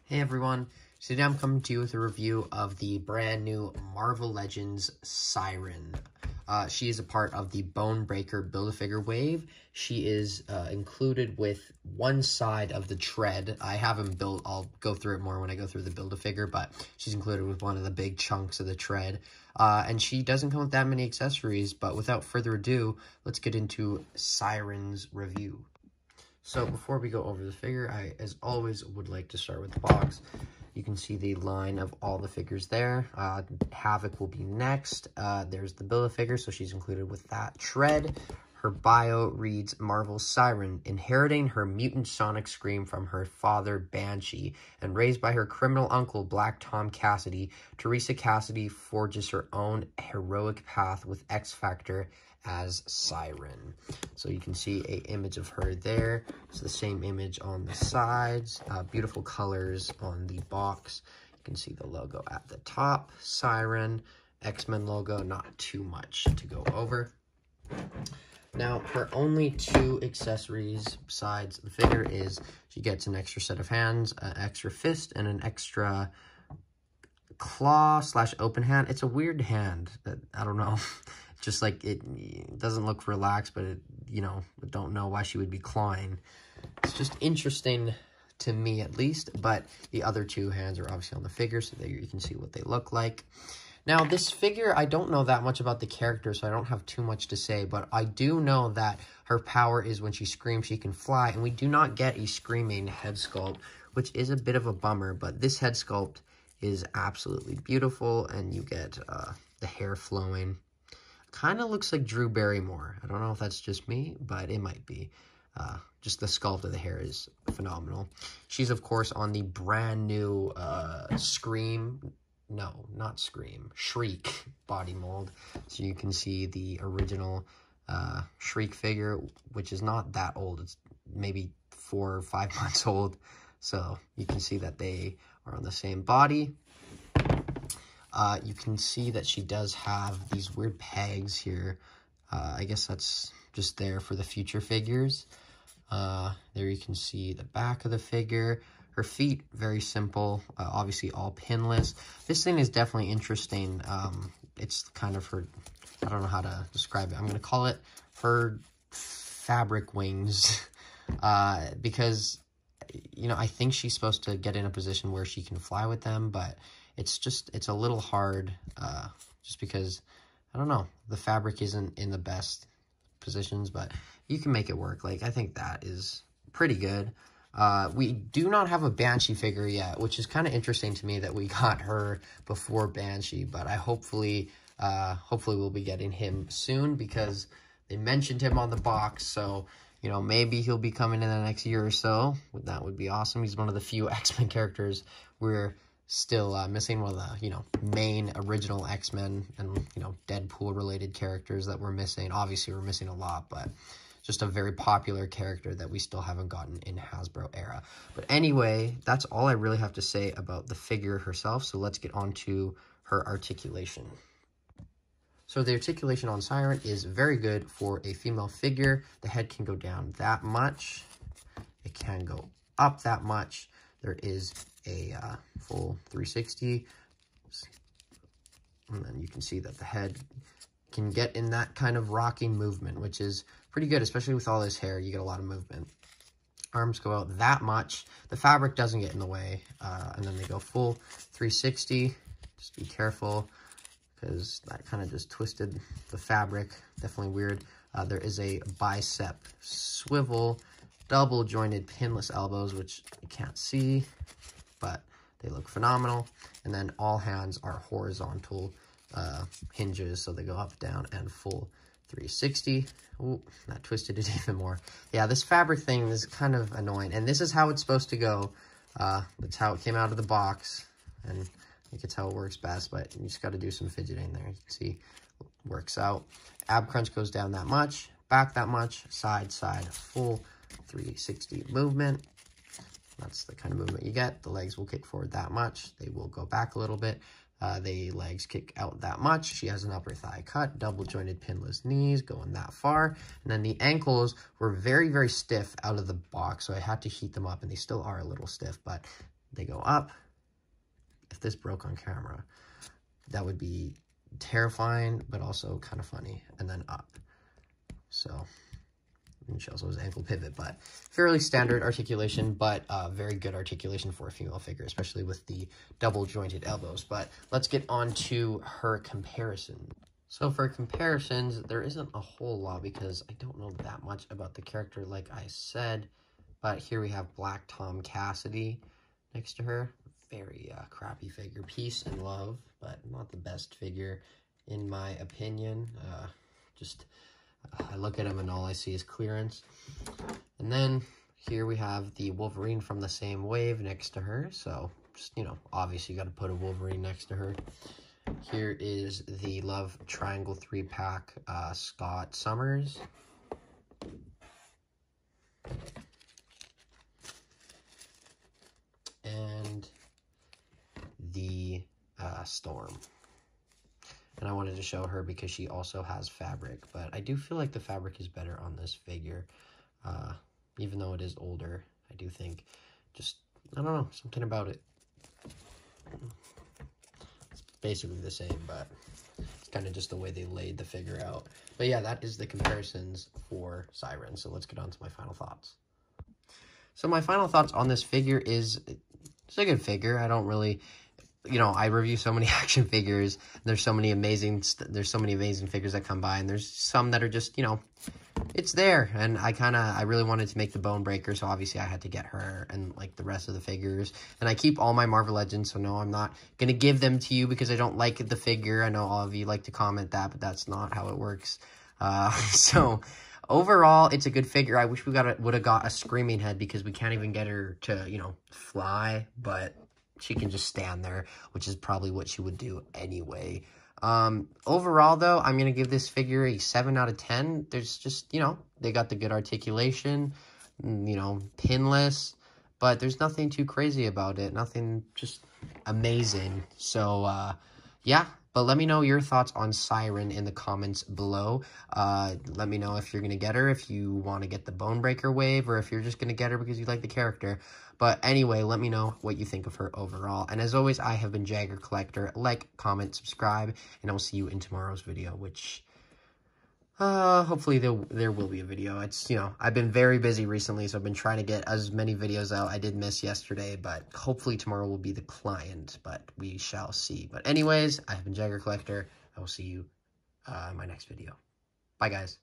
Hey everyone, today I'm coming to you with a review of the brand new Marvel Legends Siryn. She is a part of the Bonebreaker Build-A-Figure wave. She is included with one side of the tread. I haven't built, I'll go through it more when I go through the Build-A-Figure, but she's included with one of the big chunks of the tread. And she doesn't come with that many accessories, but without further ado, let's get into Siryn's review. So before we go over the figure, I, as always, would like to start with the box. You can see the line of all the figures there. Havoc will be next. There's the Build-A-Figure, so she's included with that tread. Her bio reads, Marvel Siryn, inheriting her mutant sonic scream from her father, Banshee, and raised by her criminal uncle, Black Tom Cassidy, Teresa Cassidy forges her own heroic path with X Factor as Siryn. So you can see an image of her there. It's the same image on the sides. Beautiful colors on the box. You can see the logo at the top. Siryn, X-Men logo, not too much to go over. Now, her only two accessories besides the figure is she gets an extra set of hands, an extra fist, and an extra claw / open hand. It's a weird hand that, I don't know. Just like it doesn't look relaxed, but it, you know, don't know why she would be clawing. It's just interesting to me at least, but the other two hands are obviously on the figure, so there you can see what they look like. Now, this figure, I don't know that much about the character, so I don't have too much to say, but I do know that her power is when she screams, she can fly, and we do not get a screaming head sculpt, which is a bit of a bummer, but this head sculpt is absolutely beautiful, and you get the hair flowing. Kind of looks like Drew Barrymore. I don't know if that's just me, but it might be. Just the sculpt of the hair is phenomenal. She's, of course, on the brand new Shriek body mold. So you can see the original Shriek figure, which is not that old. It's maybe 4 or 5 months old. So you can see that they are on the same body. You can see that she does have these weird pegs here. I guess that's just there for the future figures. There you can see the back of the figure. Her feet, very simple, obviously all pinless. This thing is definitely interesting. It's kind of her, I don't know how to describe it. I'm going to call it her fabric wings because, you know, I think she's supposed to get in a position where she can fly with them, but it's a little hard just because, I don't know, the fabric isn't in the best positions, but you can make it work. Like, I think that is pretty good. We do not have a Banshee figure yet, which is kind of interesting to me that we got her before Banshee, but I hopefully we'll be getting him soon because they mentioned him on the box, so, you know, maybe he'll be coming in the next year or so. That would be awesome. He's one of the few X-Men characters we're still missing, one of the, you know, main original X-Men and, you know, Deadpool-related characters that we're missing. Obviously, we're missing a lot, but just a very popular character that we still haven't gotten in Hasbro era. But anyway, that's all I really have to say about the figure herself, so let's get on to her articulation. So the articulation on Siryn is very good for a female figure. The head can go down that much. It can go up that much. There is a full 360. And then you can see that the head can get in that kind of rocking movement, which is pretty good, especially with all this hair. You get a lot of movement. Arms go out that much. The fabric doesn't get in the way. And then they go full 360. Just be careful, because that kind of just twisted the fabric. Definitely weird. There is a bicep swivel, double jointed pinless elbows, which you can't see, but they look phenomenal. And then all hands are horizontal hinges, so they go up, down, and full 360. Ooh, that twisted it even more. Yeah, this fabric thing is kind of annoying, and this is how it's supposed to go. That's how it came out of the box, and I think it's how it works best, but you just got to do some fidgeting there. You can see it works out. Ab crunch goes down that much, back that much, side, full 360 movement. That's the kind of movement you get. The legs will kick forward that much. They will go back a little bit. The legs kick out that much. She has an upper thigh cut, double jointed pinless knees going that far. And then the ankles were very, very stiff out of the box, so I had to heat them up, and they still are a little stiff, but they go up. If this broke on camera, that would be terrifying, but also kind of funny. And then up. So, and she also has ankle pivot, but fairly standard articulation, but very good articulation for a female figure, especially with the double jointed elbows. But let's get on to her comparison. So for comparisons, there isn't a whole lot because I don't know that much about the character, like I said. But here we have Black Tom Cassidy next to her. Very crappy figure. Peace and love, but not the best figure in my opinion. I look at him and all I see is clearance. And then here we have the Wolverine from the same wave next to her. So just, you know, obviously you got to put a Wolverine next to her. Here is the Love Triangle 3-pack Scott Summers. And the Storm. And I wanted to show her because she also has fabric, but I do feel like the fabric is better on this figure. Even though it is older, I do think just, I don't know, something about it. It's basically the same, but it's kind of just the way they laid the figure out. But yeah, that is the comparisons for Siryn. So let's get on to my final thoughts. So my final thoughts on this figure is, it's a good figure. I don't really, you know, I review so many action figures. There's so many amazing figures that come by, and there's some that are just, you know, it's there. And I really wanted to make the Bonebreaker, so obviously I had to get her and like the rest of the figures. And I keep all my Marvel Legends, so no, I'm not gonna give them to you because I don't like the figure. I know all of you like to comment that, but that's not how it works. So overall, it's a good figure. I wish we would have got a Screaming Head because we can't even get her to, you know, fly, but she can just stand there, which is probably what she would do anyway. Overall, though, I'm going to give this figure a 7 out of 10. There's just, you know, they got the good articulation, you know, pinless, but there's nothing too crazy about it. Nothing just amazing. So, yeah. But let me know your thoughts on Siryn in the comments below. Let me know if you're going to get her, if you want to get the Bonebreaker wave, or if you're just going to get her because you like the character. But anyway, let me know what you think of her overall. And as always, I have been Jagger Collector. Like, comment, subscribe, and I'll see you in tomorrow's video, which hopefully there will be a video. It's, you know, I've been very busy recently, so I've been trying to get as many videos out. I did miss yesterday, but hopefully tomorrow will be the client, but we shall see. But anyways, I have been Jagger Collector. I will see you in my next video. Bye, guys.